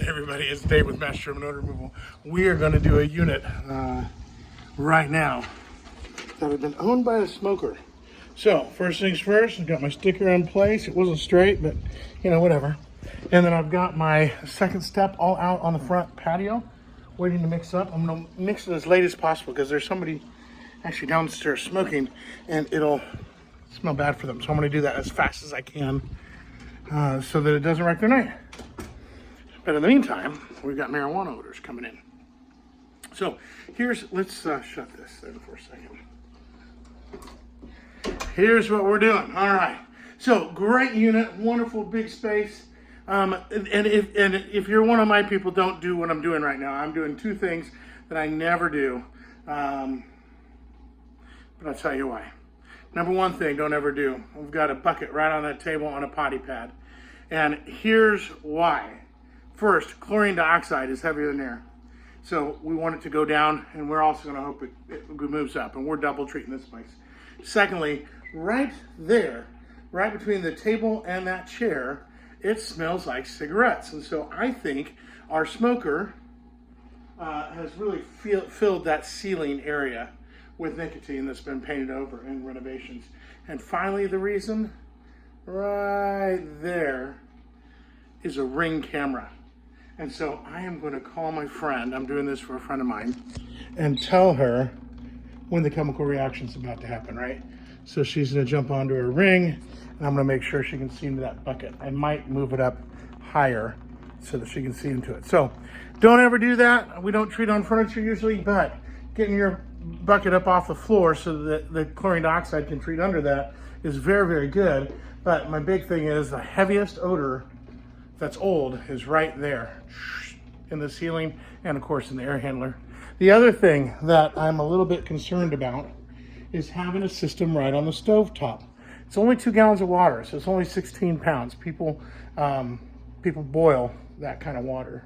Everybody, it's Dave with Master Trim and Odor Removal. We are going to do a unit right now that had been owned by a smoker. So first things first, I've got my sticker in place. It wasn't straight, but you know, whatever. And then I've got my second step all out on the front patio, waiting to mix up. I'm going to mix it as late as possible because there's somebody actually downstairs smoking and it'll smell bad for them. So I'm going to do that as fast as I can so that it doesn't wreck their night. But in the meantime, we've got marijuana odors coming in. So let's shut this there for a second. Here's what we're doing. All right. So great unit, wonderful big space. And if you're one of my people, don't do what I'm doing right now. I'm doing two things that I never do. But I'll tell you why. Number one thing, don't ever do. We've got a bucket right on that table on a potty pad. And here's why. First, chlorine dioxide is heavier than air. So we want it to go down, and we're also going to hope it moves up, and we're double treating this place. Secondly, right there, right between the table and that chair, it smells like cigarettes. And so I think our smoker has really filled that ceiling area with nicotine that's been painted over in renovations. And finally, the reason, right there, is a Ring camera. And so I am going to call my friend, I'm doing this for a friend of mine, and tell her when the chemical reaction's about to happen, right? So she's going to jump onto her Ring, and I'm going to make sure she can see into that bucket. I might move it up higher so that she can see into it. So don't ever do that. We don't treat on furniture usually, but getting your bucket up off the floor so that the chlorine dioxide can treat under that is very, very good. But my big thing is the heaviest odor that's old is right there in the ceiling and of course in the air handler. The other thing that I'm a little bit concerned about is having a system right on the stove top. It's only 2 gallons of water, so it's only 16 pounds. People boil that kind of water.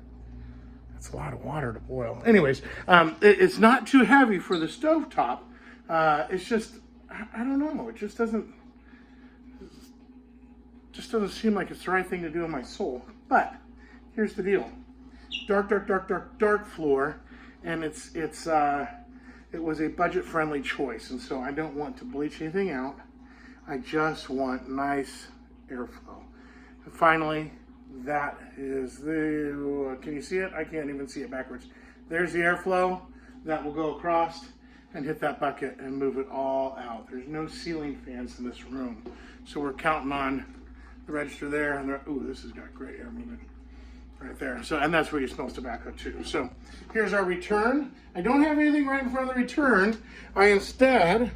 That's a lot of water to boil. Anyways, it's not too heavy for the stove top. It's just, I don't know, it just doesn't seem like it's the right thing to do in my soul. But here's the deal. Dark floor, and it was a budget-friendly choice, and so I don't want to bleach anything out. I just want nice airflow. And finally, that is can you see it? I can't even see it backwards. There's the airflow that will go across and hit that bucket and move it all out. There's no ceiling fans in this room, so we're counting on the register there, and ooh, this has got great air movement right there. So, and that's where you smell tobacco too. So here's our return. I don't have anything right in front of the return. I instead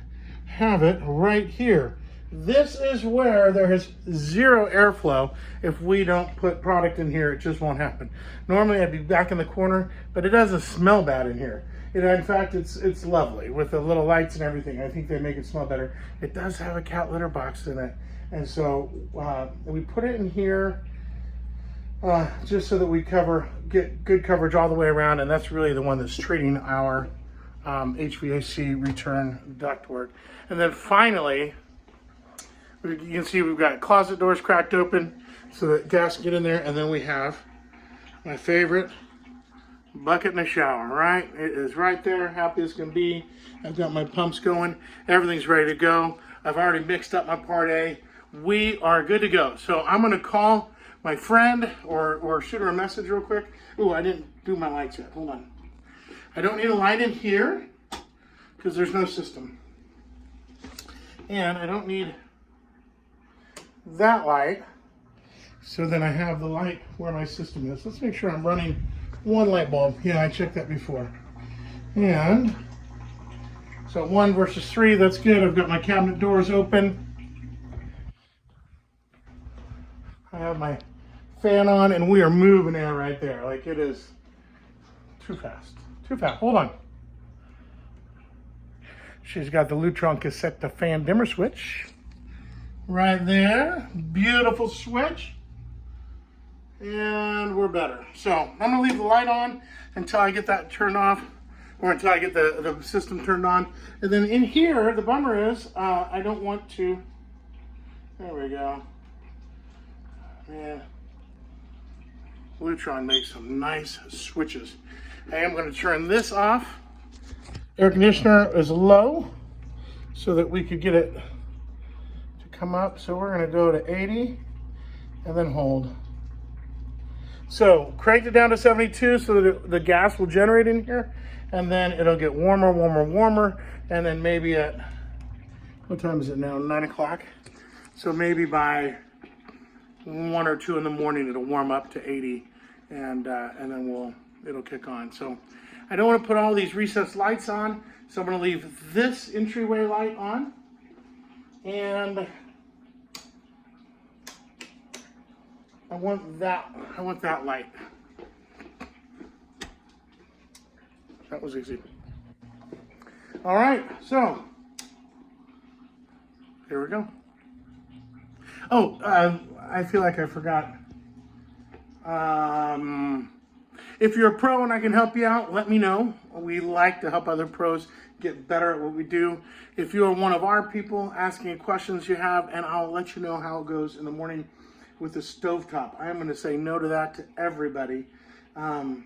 have it right here. This is where there is zero airflow. If we don't put product in here, it just won't happen. Normally I'd be back in the corner, but it doesn't smell bad in here. In fact, it's lovely with the little lights and everything. I think they make it smell better. It does have a cat litter box in it. And so we put it in here just so that we get good coverage all the way around, and that's really the one that's treating our HVAC return ductwork. And then finally, you can see we've got closet doors cracked open so that gas can get in there, and then we have my favorite bucket in the shower, right? It is right there, happy as can be. I've got my pumps going, everything's ready to go. I've already mixed up my Part A. We are good to go. So I'm going to call my friend or shoot her a message real quick. Ooh, I didn't do my lights yet. Hold on. I don't need a light in here because there's no system. And I don't need that light. So then I have the light where my system is. Let's make sure I'm running one light bulb. Yeah, I checked that before. And so 1 versus 3, that's good. I've got my cabinet doors open. I have my fan on, and we are moving air right there. Like, it is too fast. Too fast. Hold on. She's got the Lutron cassette fan dimmer switch right there. Beautiful switch. And we're better. So I'm going to leave the light on until I get that turned off, or until I get the system turned on. And then in here, the bummer is I don't want to, there we go. Yeah. Lutron makes some nice switches. I am going to turn this off. Air conditioner is low so that we could get it to come up. So we're going to go to 80 and then hold. So crank it down to 72 so that the gas will generate in here, and then it'll get warmer, warmer, warmer, and then maybe at, what time is it now, 9 o'clock? So maybe by 1 or 2 in the morning it'll warm up to 80, and then it'll kick on. So I don't want to put all these recessed lights on, so I'm going to leave this entryway light on, and I want that light. That was easy. All right, so here we go. Oh, I feel like I forgot. If you're a pro and I can help you out, let me know. We like to help other pros get better at what we do. If you're one of our people, asking questions you have, and I'll let you know how it goes in the morning with the stovetop. I'm going to say no to that to everybody, you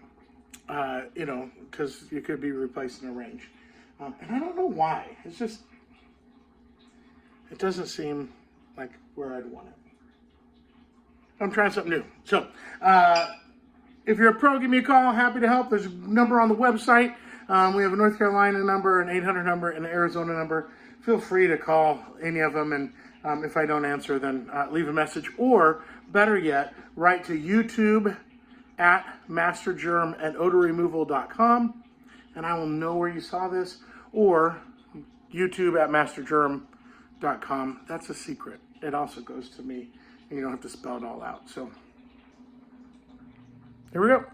know, because you could be replacing a range. And I don't know why. It's just, it doesn't seem like where I'd want it. I'm trying something new. So, if you're a pro, give me a call. Happy to help. There's a number on the website. We have a North Carolina number, an 800 number, and an Arizona number. Feel free to call any of them, and if I don't answer, then leave a message, or better yet, write to YouTube at mastergerm@odorremoval.com, and I will know where you saw this, or YouTube at mastergerm.com. That's a secret. It also goes to me, and you don't have to spell it all out. So here we go.